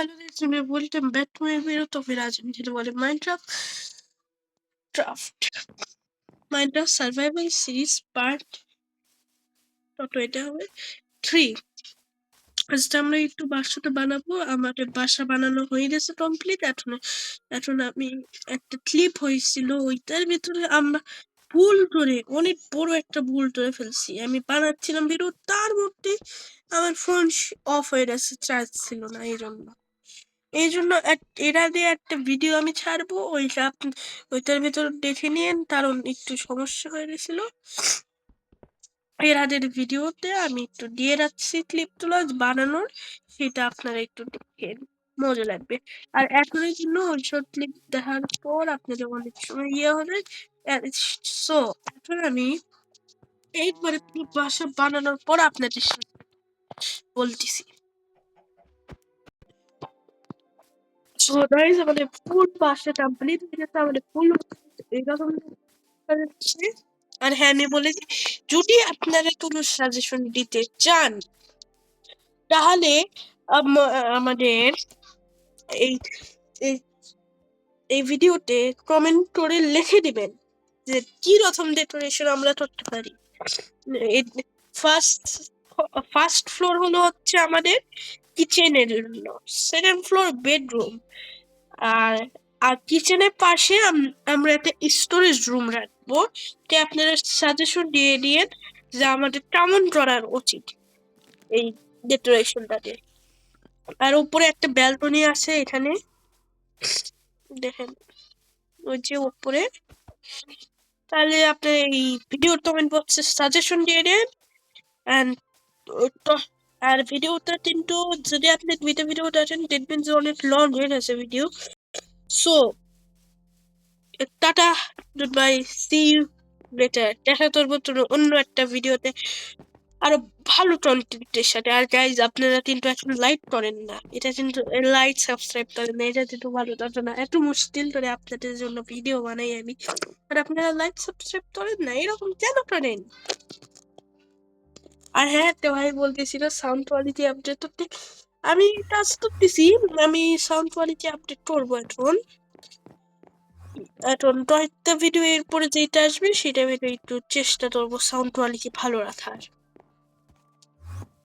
Hello guys, मैं welcome back to my video. तो फिर आज हम खेलने वाले माइनक्राफ्ट সার্ভাইভাল সিরিজ পার্ট কত এটা হবে 3। আজকে আমরা একটু বাসাটা বানাবো। আমাদের বাসা বানানো হয়ে গেছে কমপ্লিট। এখন আমি একটা ক্লিপ হয়েছিল, ওইটার ভিতরে আমরা ভুল করে অনেক বড় একটা ভুল করে ফেলছি। আমি বানাচ্ছিলাম ভিডিও, তার মধ্যে আমার ফোন অফ হয়ে গেছে, চার্জ ছিল না। এই জন্য এর আগে একটা ভিডিও আমি ছাড়বো, ওইটার ভিতর দেখে নিন, কারণ একটু সমস্যা হয়ে গেছিল। এর আগের ভিডিওতে আমি একটু দিয়ে রাখছি ক্লিপ তোলা বানানোর, সেটা আপনারা একটু দেখেন, মজা লাগবে। আর এখনই জন্য ওইসব ক্লিপ দেখার পর আপনাদের অনেক সময় হবে। সো এখন আমি এইবারে বাসা বানানোর পর আপনাদের সাথে বলতেছি। সো গাইস, আমাদের ফুল বাসা কমপ্লিট হয়ে গেছে। আমাদের ফুল এরকম হচ্ছে। আর হ্যাঁ, আমি বলেছি যদি আপনারা কোনো সাজেশন দিতে চান তাহলে আমাদের এই এই ভিডিওতে কমেন্ট করে লিখে দিবেন যে কি রকম ডেকোরেশন আমরা করতে পারি। ফার্স্ট ফ্লোর হলো হচ্ছে আমাদের কিচেনের জন্য, সেকেন্ড ফ্লোর বেডরুম, আর আর কিচেনের পাশে আমরা একটা স্টোরেজ রুম রাখবো। তো আপনারা সাজেশন দিয়ে দিন যে আমাদের কেমন করার উচিত এই ডেকোরেশনটাতে। আর উপরে একটা ব্যালকনি আছে এখানে, দেখেন ওই যে উপরে। তাহলে আপনার এই ভিডিওর কমেন্ট বক্সে সাজেশন দিয়ে দেন। আর ভিডিওটা কিন্তু যদি আপনি ভিডিওটা আছেন দেখবেন যে অনেক লং হয়ে গেছে video. So tata, good bye, see you later. দেখা করবো অন্য একটা ভিডিওতে আরো ভালো কন্টেন্টের সাথে। আর গাইজ, আপনারা কিন্তু এখন লাইক করেন না, এটা কিন্তু লাইক সাবস্ক্রাইব করেন না, এটা কিন্তু ভালো কথা না। এত মুশকিল করে আপনাদের জন্য ভিডিও বানাই আমি, আর আপনারা লাইক সাবস্ক্রাইব করেন না, এরকম কেন করেন? আর হ্যাঁ, একটা ভাই বলতেছিল সাউন্ড কোয়ালিটি আপডেট করতে। আমি কাজ করতেছি, আমি সাউন্ড কোয়ালিটি আপডেট করবো এখন কয়েকটা ভিডিও এরপরে যেটা আসবে সেটা ভেবে একটু চেষ্টা করবো সাউন্ড কোয়ালিটি ভালো রাখার।